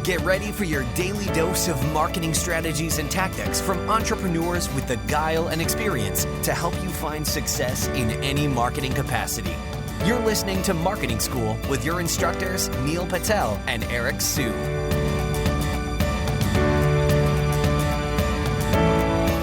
Get ready for your daily dose of marketing strategies and tactics from entrepreneurs with the guile and experience to help you find success in any marketing capacity. You're listening to Marketing School with your instructors, Neil Patel and Eric Su.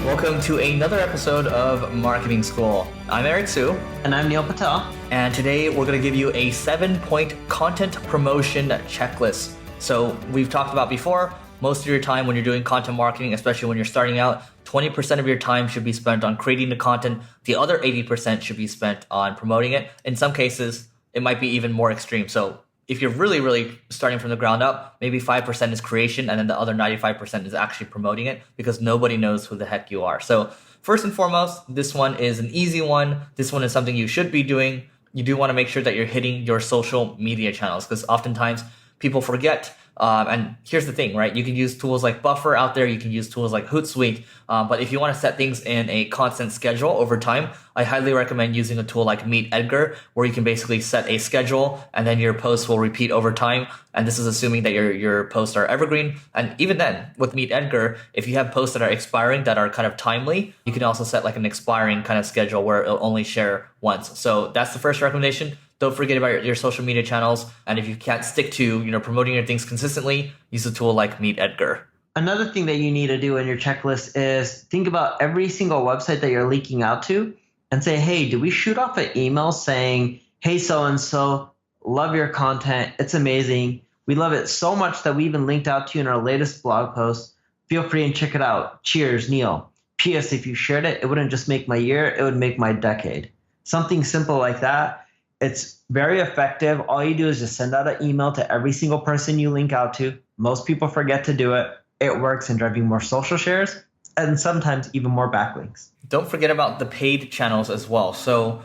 Welcome to another episode of Marketing School. I'm Eric Su. And I'm Neil Patel. And today we're going to give you a 7-point content promotion checklist. So we've talked about before, most of your time when you're doing content marketing, especially when you're starting out, 20% of your time should be spent on creating the content. The other 80% should be spent on promoting it. In some cases, it might be even more extreme. So if you're really starting from the ground up, maybe 5% is creation and then the other 95% is actually promoting it because nobody knows who the heck you are. So first and foremost, this one is an easy one. This one is something you should be doing. You do want to make sure that you're hitting your social media channels because oftentimes people forget. And here's the thing, right? You can use tools like Buffer out there. You can use tools like Hootsuite. But if you want to set things in a constant schedule over time, I highly recommend using a tool like Meet Edgar, where you can basically set a schedule and then your posts will repeat over time. And this is assuming that your posts are evergreen. And even then, with Meet Edgar, if you have posts that are expiring that are kind of timely, you can also set like an expiring kind of schedule where it'll only share once. So that's the first recommendation. Don't forget about your social media channels. And if you can't stick to, promoting your things consistently, use a tool like Meet Edgar. Another thing that you need to do in your checklist is think about every single website that you're leaking out to and say, hey, do we shoot off an email saying, hey, so-and-so, love your content. It's amazing. We love it so much that we even linked out to you in our latest blog post. Feel free and check it out. Cheers, Neil. P.S. If you shared it, it wouldn't just make my year, it would make my decade. Something simple like that. It's very effective. All you do is just send out an email to every single person you link out to. Most people forget to do it. It works in driving more social shares and sometimes even more backlinks. Don't forget about the paid channels as well. So,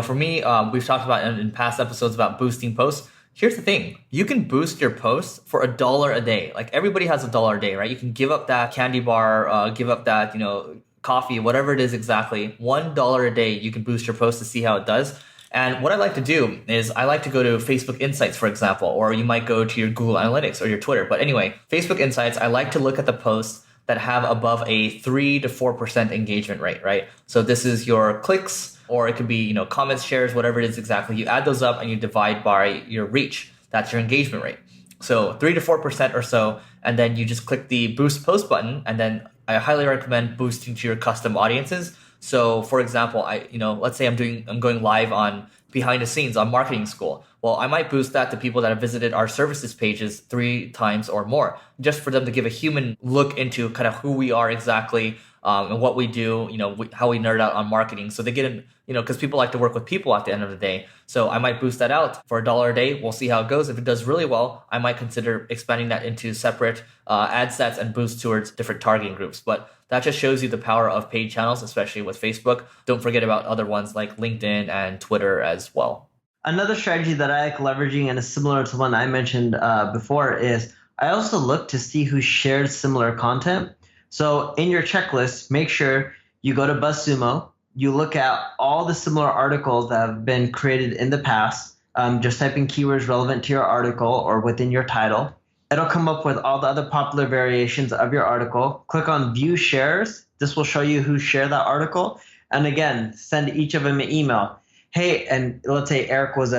for me, we've talked about in past episodes about boosting posts. Here's the thing. You can boost your posts for $1 a day. Like everybody has $1 a day, right? You can give up that candy bar, give up that, coffee, whatever it is exactly. $1 a day, you can boost your post to see how it does. And what I like to do is I like to go to Facebook Insights, for example, or you might go to your Google Analytics or your Twitter. But anyway, Facebook Insights, I like to look at the posts that have above a 3 to 4% engagement rate, right? So this is your clicks, or it could be, comments, shares, whatever it is exactly. You add those up and you divide by your reach. That's your engagement rate. So 3 to 4% or so. And then you just click the boost post button. And then I highly recommend boosting to your custom audiences. So for example, let's say I'm going live on behind the scenes on Marketing School. Well, I might boost that to people that have visited our services pages 3 times or more, just for them to give a human look into kind of who we are exactly, and what we do, how we nerd out on marketing. So they get in, because people like to work with people at the end of the day. So I might boost that out for $1 a day. We'll see how it goes. If it does really well, I might consider expanding that into separate ad sets and boost towards different targeting groups. But that just shows you the power of paid channels, especially with Facebook. Don't forget about other ones like LinkedIn and Twitter as well. Another strategy that I like leveraging and is similar to one I mentioned before is I also look to see who shared similar content. So in your checklist, make sure you go to BuzzSumo. You look at all the similar articles that have been created in the past. Just type in keywords relevant to your article or within your title. It'll come up with all the other popular variations of your article. Click on View Shares. This will show you who shared that article. And again, send each of them an email. Hey, and let's say Eric was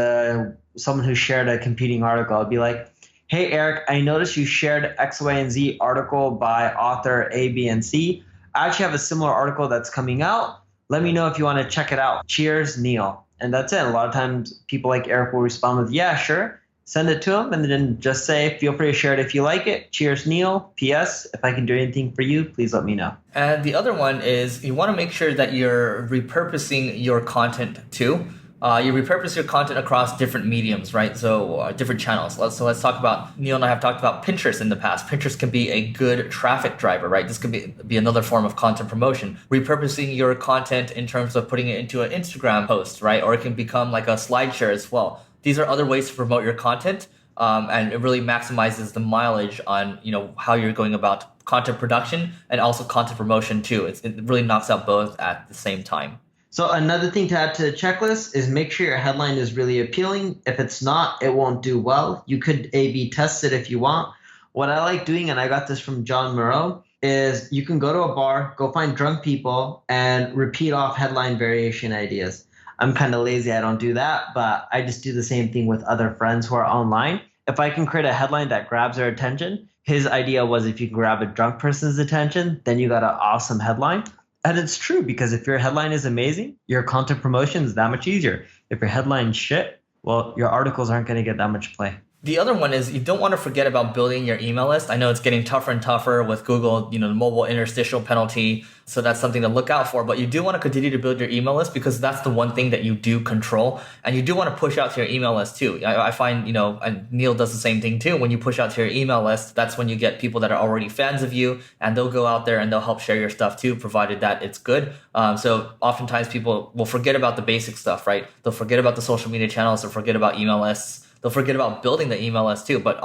someone who shared a competing article. I'd be like, hey, Eric, I noticed you shared X, Y, and Z article by author A, B, and C. I actually have a similar article that's coming out. Let me know if you want to check it out. Cheers, Neil. And that's it. A lot of times people like Eric will respond with, yeah, sure. Send it to them and then just say, feel free to share it if you like it. Cheers, Neil. P.S. If I can do anything for you, please let me know. And the other one is you want to make sure that you're repurposing your content too. You repurpose your content across different mediums, right? So different channels. So let's talk about, Neil and I have talked about Pinterest in the past. Pinterest can be a good traffic driver, right? This could be another form of content promotion. Repurposing your content in terms of putting it into an Instagram post, right? Or it can become like a SlideShare as well. These are other ways to promote your content, and it really maximizes the mileage on how you're going about content production and also content promotion too. It really knocks out both at the same time. So another thing to add to the checklist is make sure your headline is really appealing. If it's not, it won't do well. You could A/B test it if you want. What I like doing, and I got this from John Murrow, is you can go to a bar, go find drunk people, and repeat off headline variation ideas. I'm kind of lazy. I don't do that, but I just do the same thing with other friends who are online. If I can create a headline that grabs their attention, his idea was if you can grab a drunk person's attention, then you got an awesome headline. And it's true, because if your headline is amazing, your content promotion is that much easier. If your headline's shit, well, your articles aren't going to get that much play. The other one is you don't want to forget about building your email list. I know it's getting tougher and tougher with Google, the mobile interstitial penalty. So that's something to look out for. But you do want to continue to build your email list, because that's the one thing that you do control. And you do want to push out to your email list too. I find, and Neil does the same thing too. When you push out to your email list, that's when you get people that are already fans of you, and they'll go out there and they'll help share your stuff too, provided that it's good. So oftentimes people will forget about the basic stuff, right? They'll forget about the social media channels, they'll forget about email lists. They'll forget about building the email list too, but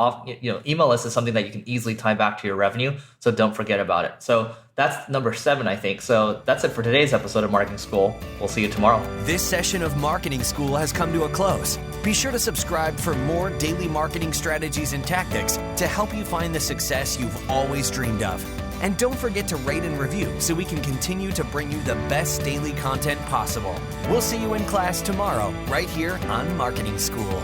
email list is something that you can easily tie back to your revenue, so don't forget about it. So that's number 7, I think. So that's it for today's episode of Marketing School. We'll see you tomorrow. This session of Marketing School has come to a close. Be sure to subscribe for more daily marketing strategies and tactics to help you find the success you've always dreamed of. And don't forget to rate and review so we can continue to bring you the best daily content possible. We'll see you in class tomorrow, right here on Marketing School.